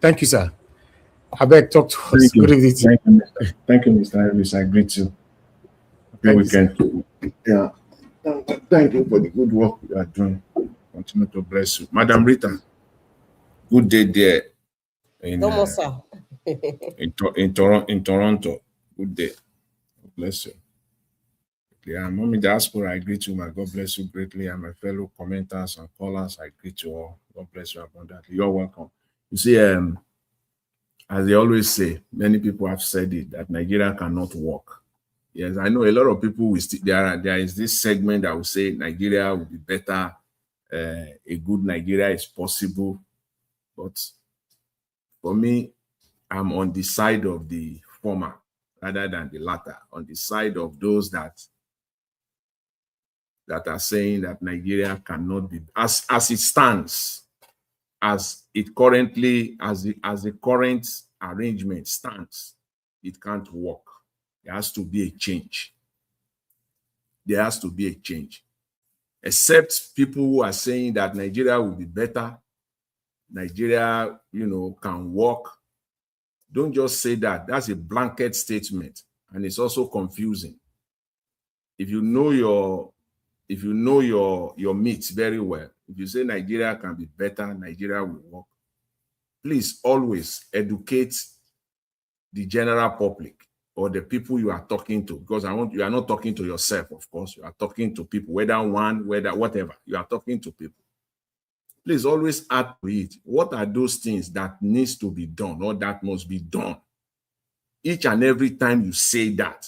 Thank you, sir. I beg, talk to us. Thank Good you. evening to you. Thank you, Mr. Thank you, Mr. Harris. I greet you. Happy Thank you, sir. weekend to you. Yeah. Thank you for the good work you are doing. Continue to bless you. Madam Rita, good day there in No more, uh, sir. in Toronto. Good day. God bless you. Yeah, Mommy Diaspora, I greet you, my God bless you greatly, and my fellow commenters and callers, I greet you all. God bless you abundantly. You're welcome. You see, as they always say, many people have said it that Nigeria cannot work. Yes, I know a lot of people will there is this segment that will say Nigeria will be better, a good Nigeria is possible. But for me, I'm on the side of the former rather than the latter, on the side of those that are saying that Nigeria cannot be as it stands, as the current arrangement stands, it can't work. There has to be a change. There has to be a change. Except people who are saying that Nigeria will be better, Nigeria, can work. Don't just say that. That's a blanket statement, and it's also confusing. If you know your meat very well, if you say Nigeria can be better, Nigeria will work, please always educate the general public or the people you are talking to, because you are not talking to yourself, of course. You are talking to people, whether whatever. You are talking to people. Please always add to it. What are those things that needs to be done or that must be done? Each and every time you say that,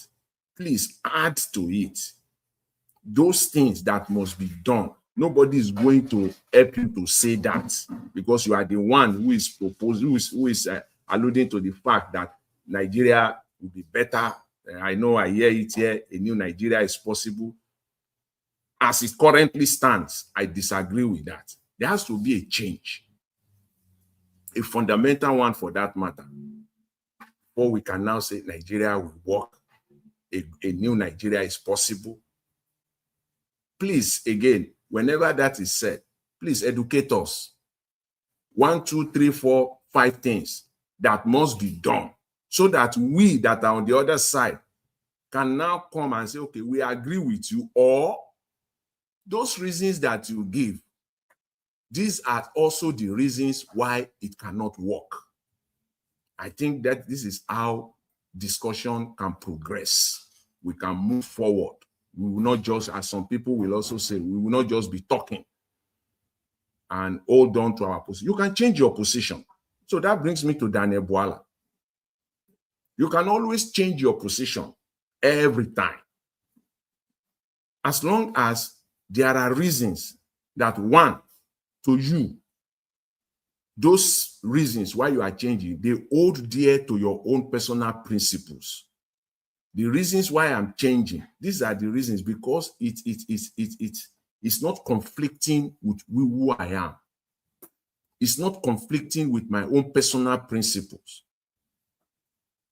please add to it those things that must be done. Nobody is going to help you to say that, because you are the one who is proposing, who is alluding to the fact that Nigeria will be better. I know I hear it here, a new Nigeria is possible. As it currently stands, I disagree with that. There has to be a change, a fundamental one for that matter, before we can now say Nigeria will work, a new Nigeria is possible. Please, again, whenever that is said, please educate us. 1, 2, 3, 4, 5 things that must be done, so that we that are on the other side can now come and say, okay, we agree with you, or those reasons that you give, these are also the reasons why it cannot work. I think that this is how discussion can progress. We can move forward. We will not just, as some people will also say, we will not just be talking and hold on to our position. You can change your position. So that brings me to Daniel Bwala. You can always change your position every time, as long as there are reasons that, one, to you, those reasons why you are changing, they hold dear to your own personal principles. The reasons why I'm changing, these are the reasons, because it's not conflicting with who I am. It's not conflicting with my own personal principles.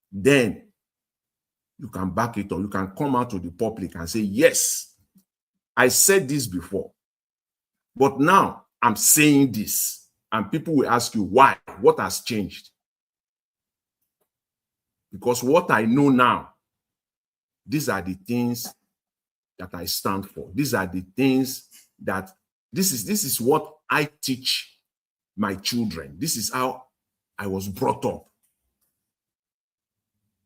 Then you can back it up. You can come out to the public and say, yes, I said this before, but now I'm saying this. And people will ask you, why? What has changed? Because what I know now, these are the things that I stand for. These are the things that, this is what I teach my children. This is how I was brought up.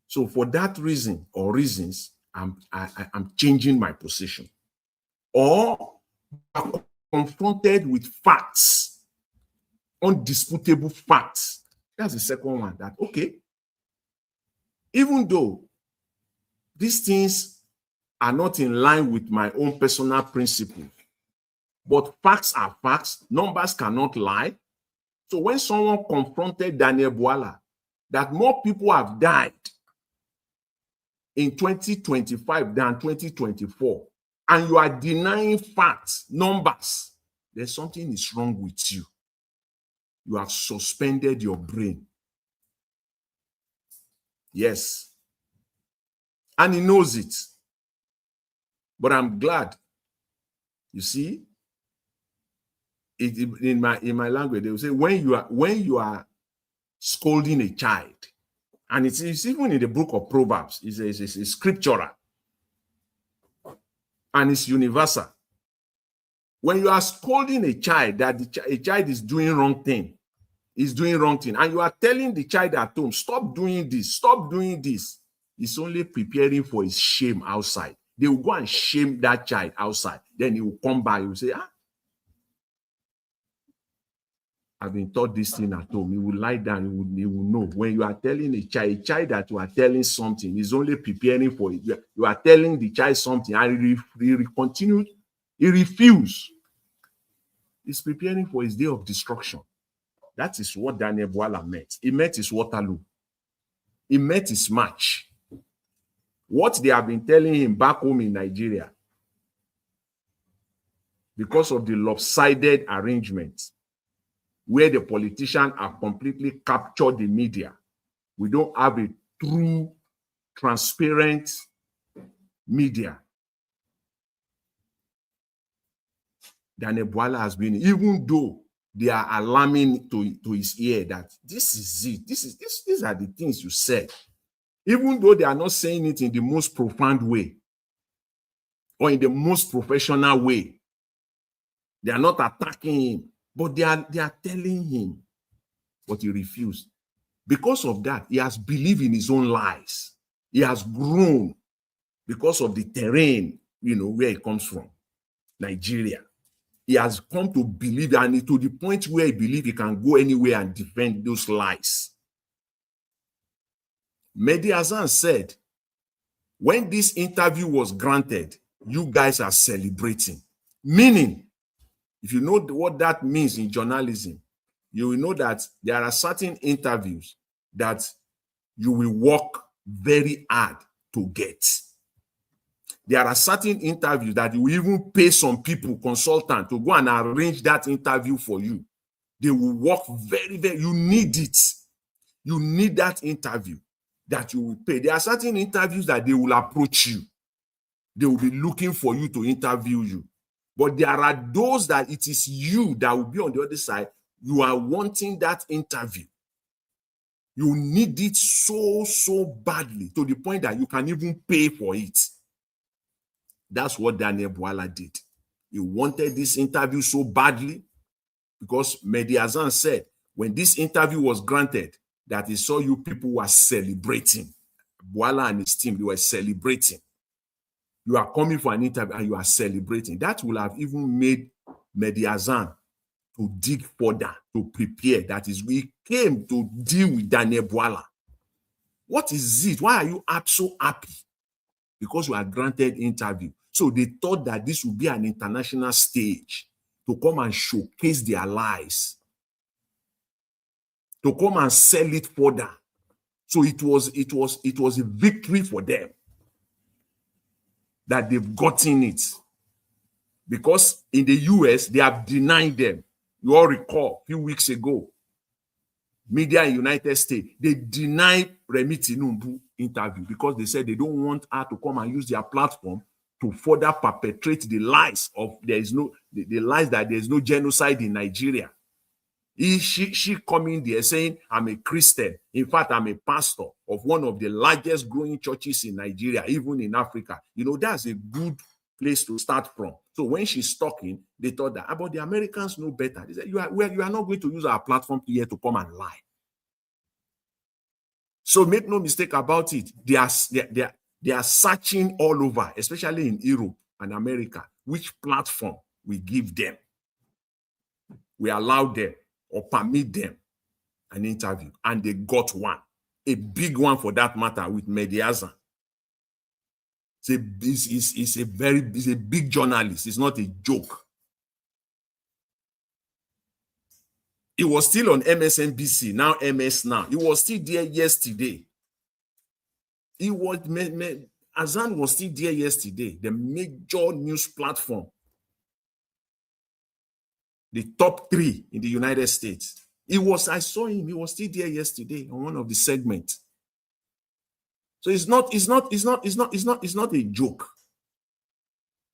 So for that reason or reasons, I'm changing my position. Or confronted with facts, undisputable facts. That's the second one, that, okay, even though these things are not in line with my own personal principle, but facts are facts, numbers cannot lie. So when someone confronted Daniel Bwala that more people have died in 2025 than 2024, and you are denying facts, numbers, then something is wrong with you. You have suspended your brain. Yes. And he knows it. But I'm glad. You see, in my language, they will say, when you are scolding a child. And it's even in the book of Proverbs. It's scriptural. And it's universal. When you are scolding a child that a child is doing wrong thing, and you are telling the child at home, stop doing this, it's only preparing for his shame outside. They will go and shame that child outside. Then he will come back, he will say, I've been taught this thing at home. He will lie down, he will know. When you are telling a child that you are telling something, is only preparing for it. You are telling the child something, and he continues, he refuses. He's preparing for his day of destruction. That is what Daniel Bwala met. He met his Waterloo. He met his match. What they have been telling him back home in Nigeria, because of the lopsided arrangement, where the politicians have completely captured the media, we don't have a true, transparent media. Daniel Bwala has been, even though they are alarming to his ear that this is it, these are the things you said, even though they are not saying it in the most profound way or in the most professional way, they are not attacking him, but they are telling him, but he refused. Because of that, he has believed in his own lies. He has grown because of the terrain, where he comes from, Nigeria. He has come to believe, and to the point where he believes he can go anywhere and defend those lies. Mehdi Hasan said, when this interview was granted, you guys are celebrating. Meaning, if you know what that means in journalism, you will know that there are certain interviews that you will work very hard to get. There are certain interviews that you will even pay some people, consultants, to go and arrange that interview for you. They will work very, very, you need it. You need that interview that you will pay. There are certain interviews that they will approach you. They will be looking for you to interview you. But there are those that it is you that will be on the other side. You are wanting that interview. You need it so badly to the point that you can even pay for it. That's what Daniel Bwala did. He wanted this interview so badly because Mehdi Hasan said when this interview was granted that he saw you people were celebrating. Bwala and his team, they were celebrating. You are coming for an interview and you are celebrating. That will have even made Mehdi Hasan to dig further, to prepare. That is, we came to deal with Daniel Bwala. What is it? Why are you so happy? Because you are granted interview. So they thought that this would be an international stage to come and showcase their lies, to come and sell it further. So it was a victory for them that they've gotten it. Because in the US, they have denied them. You all recall a few weeks ago, media in the United States, they denied Remi Tinubu interview because they said they don't want her to come and use their platform to further perpetrate the lies of the lies that there's no genocide in Nigeria. She coming there saying, I'm a Christian. In fact, I'm a pastor of one of the largest growing churches in Nigeria, even in Africa. That's a good place to start from. So when she's talking, they thought that, but the Americans know better. They said, you are not going to use our platform here to come and lie. So make no mistake about it. They are searching all over, especially in Europe and America, which platform we give them. We allow them or permit them an interview, and they got one, a big one for that matter, with Mehdi Hasan. He's a big journalist. It's not a joke. He was still on MSNBC, now MS Now. He was still there yesterday. Hasan was still there yesterday, the major news platform, the top 3 in the United States. I saw him, he was still there yesterday on one of the segments. So it's not a joke.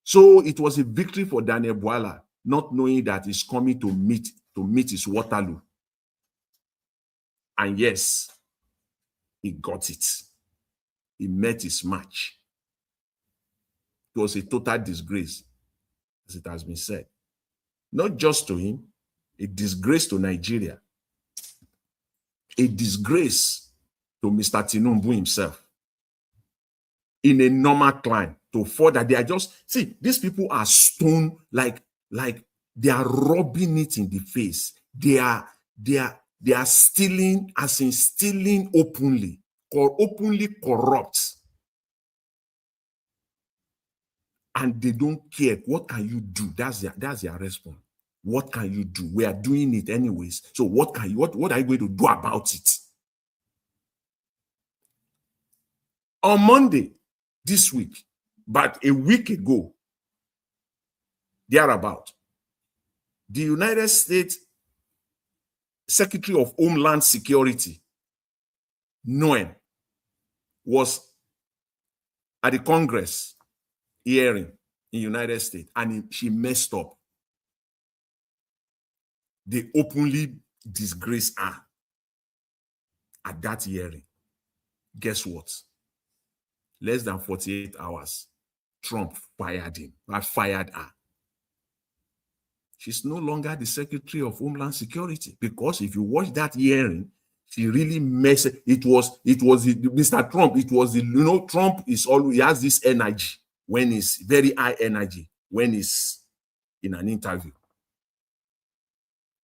So it was a victory for Daniel Bwala, not knowing that he's coming to meet his Waterloo. And yes, he got it. He met his match. It was a total disgrace, as it has been said. Not just to him, a disgrace to Nigeria, a disgrace to Mr. Tinubu himself. In a normal climb, to further, they are just, see, these people are stoned like they are rubbing it in the face. They are stealing, as in stealing openly, or openly corrupt. And they don't care. What can you do? That's their response. What can you do? We are doing it anyways. So what are you going to do about it? On Monday, this week, but a week ago, thereabout, the United States Secretary of Homeland Security, Noem, was at the Congress hearing in the United States, and she messed up. They openly disgraced her at that hearing. Guess what? Less than 48 hours, Trump fired her. She's no longer the Secretary of Homeland Security, because if you watch that hearing, she really messed it. It was Mr. Trump. It was Trump is always, he has this energy when he's very high energy when he's in an interview.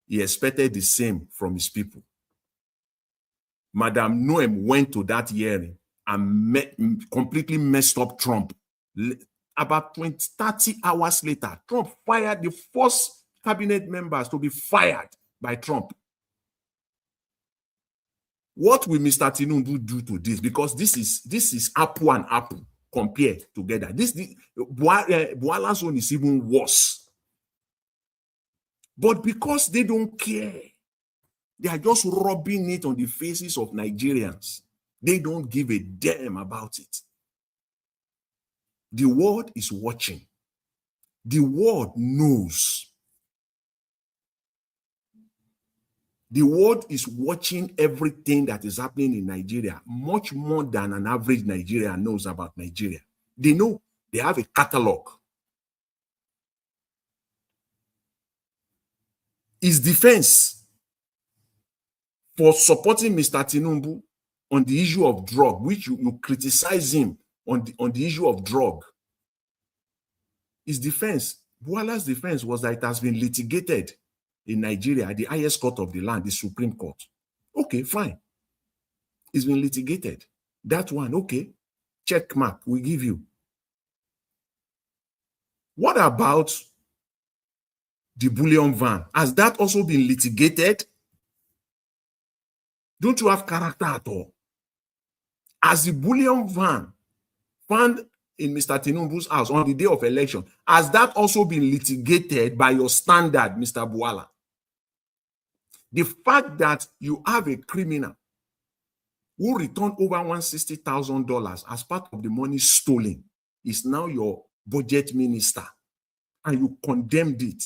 He expected the same from his people. Madam Noem went to that hearing and completely messed up Trump. About 30 hours later, Trump fired the first cabinet members to be fired by Trump. What will Mr. Tinubu do to this? Because this is apple and apple compared together. Bwala'S one is even worse. But because they don't care, they are just rubbing it on the faces of Nigerians. They don't give a damn about it. The world is watching. The world knows. The world is watching everything that is happening in Nigeria much more than an average Nigerian knows about Nigeria. They know. They have a catalog. His defense for supporting Mr. Tinubu on the issue of drug, which you criticize him on the issue of drug. His defense, Bwala'S defense, was that it has been litigated in Nigeria at the highest court of the land, the Supreme Court. Okay, fine. It's been litigated. That one, okay. Check mark, we give you. What about the bullion van? Has that also been litigated? Don't you have character at all? As the bullion van found in Mr. Tinubu's house on the day of election, has that also been litigated by your standard, Mr. Bwala? The fact that you have a criminal who returned over $160,000 as part of the money stolen is now your budget minister, and you condemned it.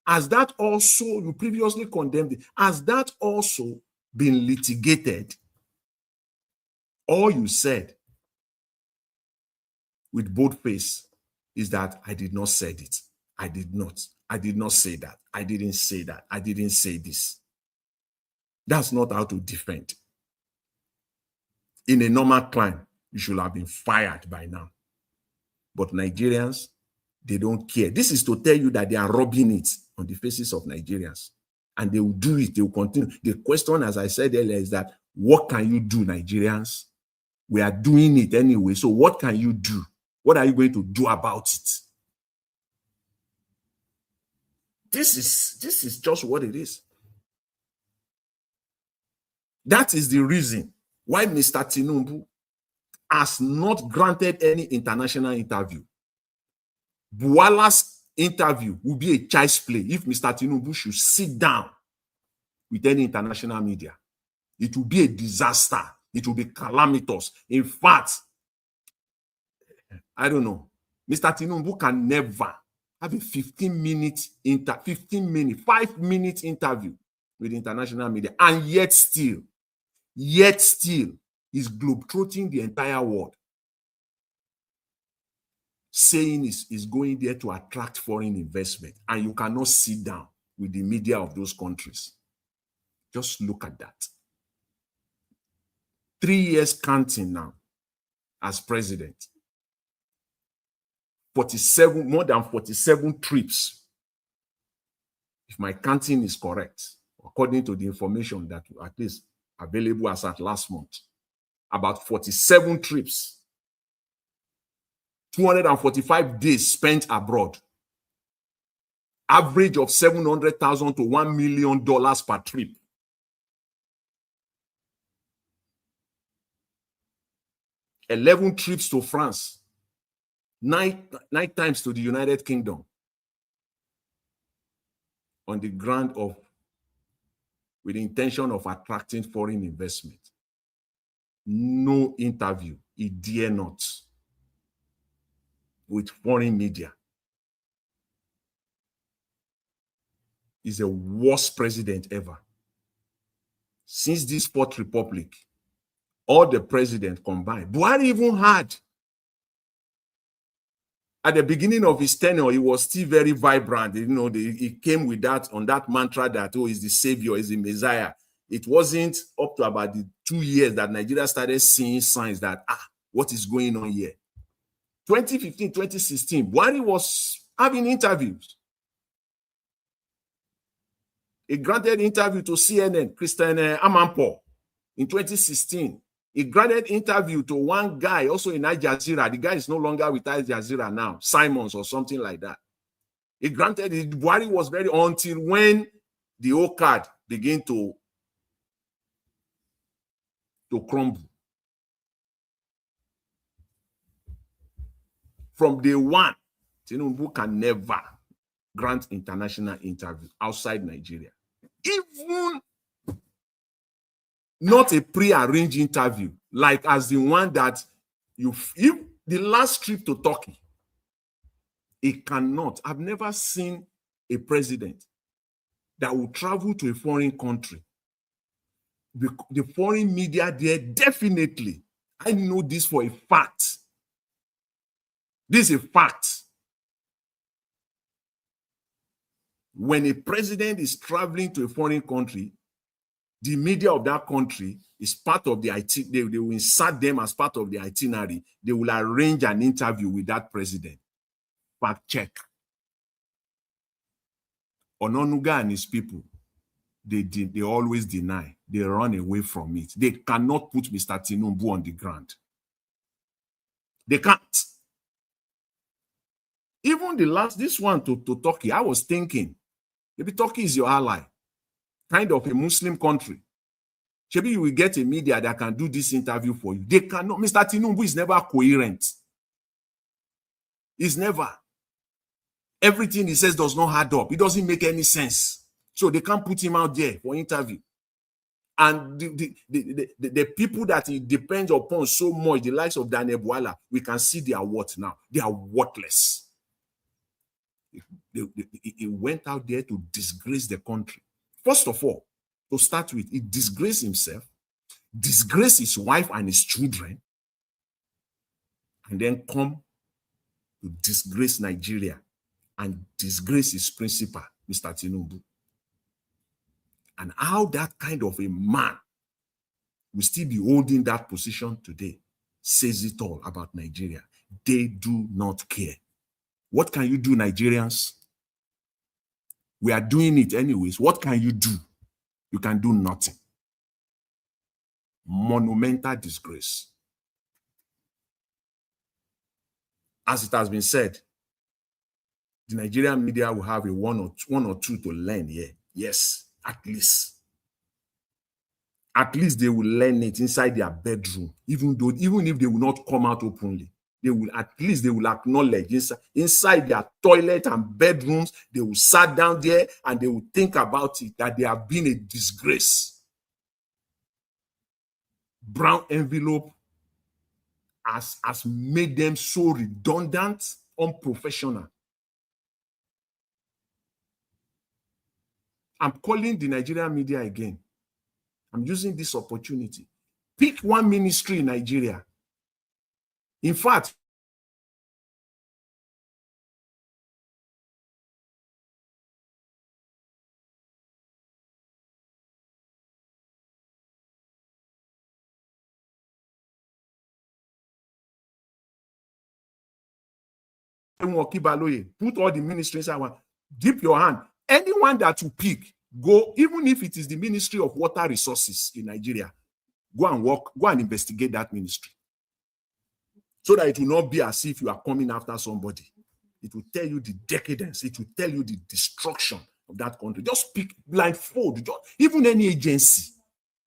Has that also, you previously condemned it, has that also been litigated? All you said with both face is that I did not say it. I did not say that. I didn't say that. I didn't say this. That's not how to defend. In a normal climb, you should have been fired by now. But Nigerians, they don't care. This is to tell you that they are rubbing it on the faces of Nigerians. And they will do it. They will continue. The question, as I said earlier, is that what can you do, Nigerians? We are doing it anyway. So what can you do? What are you going to do about it? This is just what it is. That is the reason why Mr. Tinubu has not granted any international interview. Bwala'S interview will be a child's play if Mr. Tinubu should sit down with any international media. It will be a disaster. It will be calamitous. In fact, I don't know. Mr. Tinubu can never have a 5-minute interview with international media, and yet still, is globetrotting the entire world, saying is going there to attract foreign investment, and you cannot sit down with the media of those countries. Just look at that. 3 years counting now as president. 47, more than 47 trips, if my counting is correct, according to the information that at least available as at last month. About 47 trips, 245 days spent abroad, average of $700,000 to $1 million per trip. Eleven trips to France, nine times to the United Kingdom, on the ground of, with the intention of attracting foreign investment. No interview, he dare not, with foreign media. He's the worst president ever. Since this Fourth Republic, all the presidents combined, Buhari even had, at the beginning of his tenure, he was still very vibrant. You know, he came with that, on that mantra that, oh, he's the savior, he's the Messiah. It wasn't up to about the 2 years that Nigeria started seeing signs that, what is going on here? 2015, 2016, Buhari was having interviews. He granted interview to CNN, Christian Amanpour, in 2016. He granted interview to one guy also in Al Jazeera. The guy is no longer with Al Jazeera now, Simons or something like that. He granted it. Buhari was very, until when the old card began to crumble. From day one, Tinubu can never grant international interview outside Nigeria. Even not a pre-arranged interview, like as the one that if the last trip to Turkey, it cannot. I've never seen a president that will travel to a foreign country. The foreign media there, definitely, I know this for a fact. This is a fact. When a president is traveling to a foreign country, the media of that country is part of the they will insert them as part of the itinerary. They will arrange an interview with that president. Fact check. Ononuga and his people, they always deny. They run away from it. They cannot put Mr. Tinubu on the ground. They can't. Even this one to Turkey, I was thinking, maybe Turkey is your ally, kind of a Muslim country. Maybe you will get a media that can do this interview for you. They cannot. Mr. Tinubu is never coherent. He's never. Everything he says does not add up. It doesn't make any sense. So they can't put him out there for interview. And the people that he depends upon so much, the likes of Daniel Bwala, we can see they are what now? They are worthless. He went out there to disgrace the country. First of all, to start with, he disgraced himself, disgraced his wife and his children, and then come to disgrace Nigeria and disgrace his principal, Mr. Tinubu. And how that kind of a man will still be holding that position today says it all about Nigeria. They do not care. What can you do, Nigerians? We are doing it anyways. What can you do? You can do nothing. Monumental disgrace. As it has been said, the Nigerian media will have a one or two to learn here. Yes, at least. At least they will learn it inside their bedroom, even if they will not come out openly. They will acknowledge inside their toilet and bedrooms, they will sit down there and they will think about it, that they have been a disgrace. Brown envelope has made them so redundant, unprofessional. I'm calling the Nigerian media again. I'm using this opportunity. Pick one ministry in Nigeria. In fact, put all the ministries I want. Dip your hand. Anyone that you pick, go, even if it is the Ministry of Water Resources in Nigeria, go and work, go and investigate that ministry. So that it will not be as if you are coming after somebody. It will tell you the decadence. It will tell you the destruction of that country. Just pick blindfold, even any agency.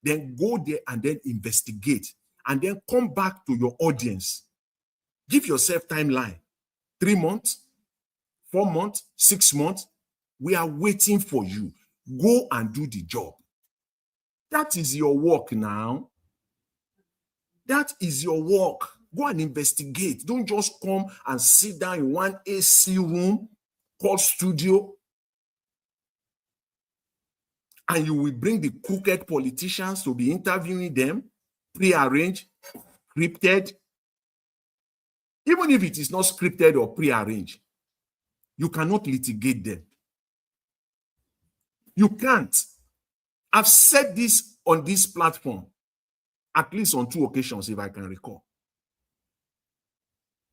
Then go there and then investigate. And then come back to your audience. Give yourself timeline. 3 months, 4 months, 6 months. We are waiting for you. Go and do the job. That is your work now. That is your work. Go and investigate. Don't just come and sit down in one AC room called studio and you will bring the crooked politicians to be interviewing them, pre-arranged, scripted. Even if it is not scripted or pre-arranged, you cannot litigate them. You can't. I've said this on this platform, at least on 2 occasions, if I can recall.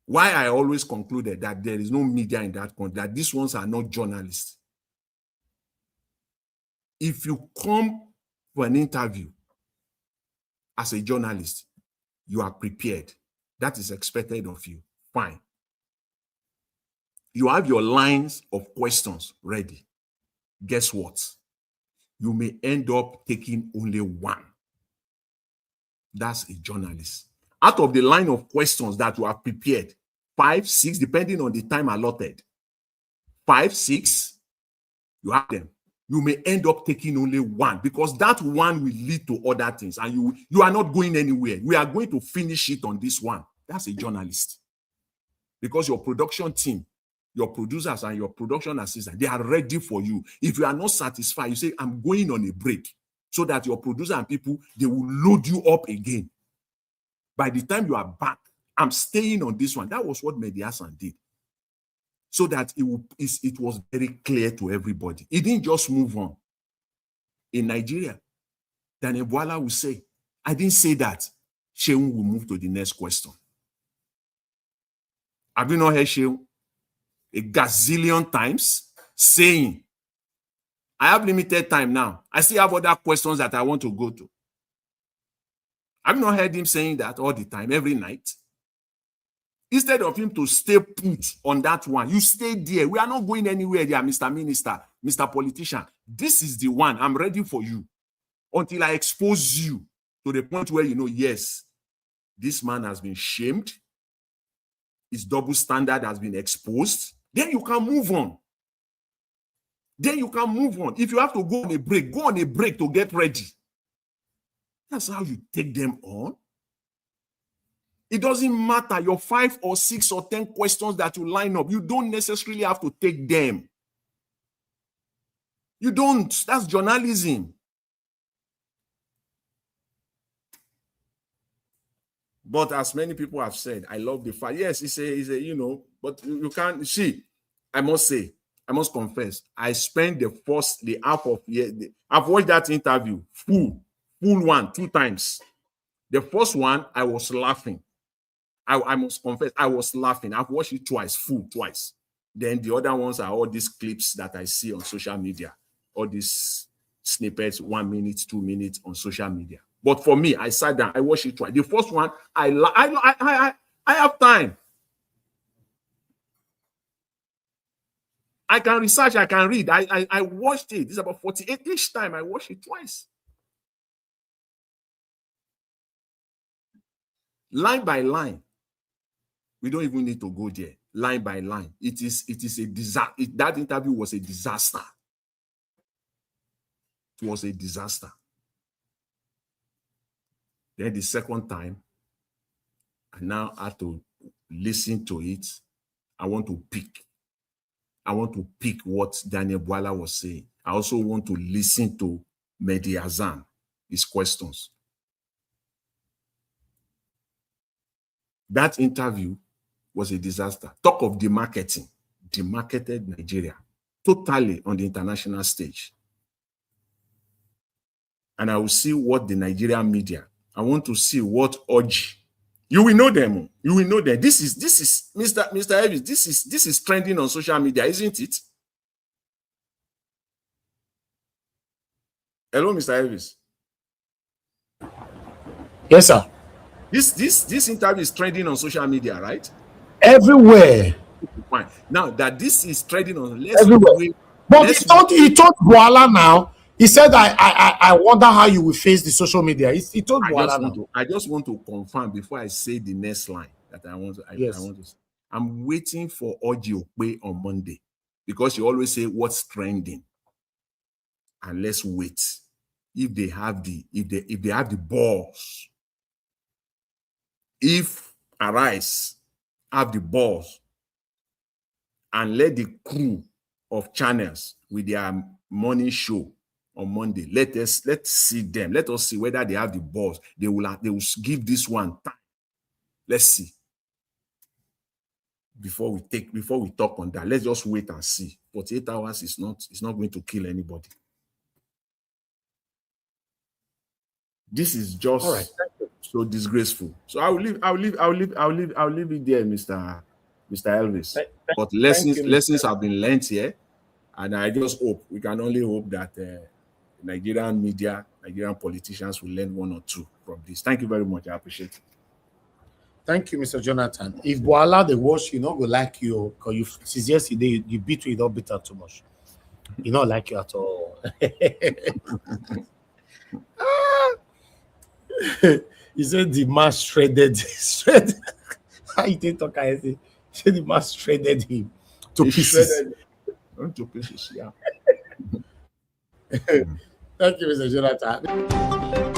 Why I always concluded that there is no media in that country, that these ones are not journalists. If you come for an interview as a journalist, you are prepared. That is expected of you. Fine. You have your lines of questions ready. Guess what? You may end up taking only one. That's a journalist. Out of the line of questions that you have prepared, 5, 6, depending on the time allotted, 5, 6, you have them. You may end up taking only one because that one will lead to other things and you are not going anywhere. We are going to finish it on this one. That's a journalist. Because your production team, your producers and your production assistant, they are ready for you. If you are not satisfied, you say, I'm going on a break, so that your producer and people, they will load you up again. By the time you are back, I'm staying on this one. That was what Mehdi Hassan did. So that it was very clear to everybody. He didn't just move on. In Nigeria, Daniel Bwala will say, I didn't say that. Sheung will move to the next question. Have you not heard Sheung a gazillion times saying, I have limited time now. I still have other questions that I want to go to. Have you not heard him saying that all the time, every night? Instead of him to stay put on that one, you stay there. We are not going anywhere there, Mr. Minister, Mr. Politician. This is the one. I'm ready for you until I expose you to the point where you know, yes, this man has been shamed. His double standard has been exposed. Then you can move on. Then you can move on. If you have to go on a break to get ready. That's how you take them on. It doesn't matter your 5 or 6 or 10 questions that you line up. You don't necessarily have to take them. You don't. That's journalism. But as many people have said, I love the fact. Yes, it's a you know, but you can't see. I must say, I must confess, I spent the half of year. I've watched that interview full one 2 times. The first one, I was laughing. I must confess, I was laughing. I've watched it twice. Then the other ones are all these clips that I see on social media, all these snippets, 1 minute, 2 minutes on social media. But for me, I sat down, I watched it twice. The first one, I have time. I can research, I can read. I watched it. It's about 48 each time. I watched it twice. Line by line. We don't even need to go there. Line by line. It is a disaster. That interview was a disaster. It was a disaster. Then the second time, I now have to listen to it. I want to pick what Daniel Bwala was saying. I also want to listen to Mehdi Hassan, his questions. That interview was a disaster. Talk of demarketing, demarketed Nigeria totally on the international stage. And I will see what the Nigerian media, I want to see what Oji. You will know them. You will know them. This is Mr. Elvis. This is trending on social media, isn't it? Hello, Mr. Elvis. Yes, sir. This interview is trending on social media, right? Everywhere. Fine. Now that this is trending on, everywhere. But he told Bwala now. He said, I wonder how you will face the social media. He told Bwala now. I just want to confirm before I say the next line that I want to. Yes. I want to say. I'm waiting for Oji Okpe on Monday because you always say what's trending, and let's wait. If they have the balls, if Arise have the balls, and let the crew of channels with their morning show on Monday, let's see them. Let us see whether they have the balls. They will give this one time. Let's see. Before we talk on that, let's just wait and see. 48 hours is not going to kill anybody. This is just so disgraceful. So I'll leave it there, Mr. Elvis. But lessons have been learned here, and I just hope, we can only hope that Nigerian media, Nigerian politicians will learn one or two from this. Thank you very much. I appreciate it. Thank you, Mr. Jonathan. If Bwala the watch, you know, go like you, because you since yesterday you beat you don't beat her too much. You not like you at all. He said the man shredded. How you didn't talk? I say, the man shredded him to pieces. To pieces, yeah. Thank you, Mr. Jonathan.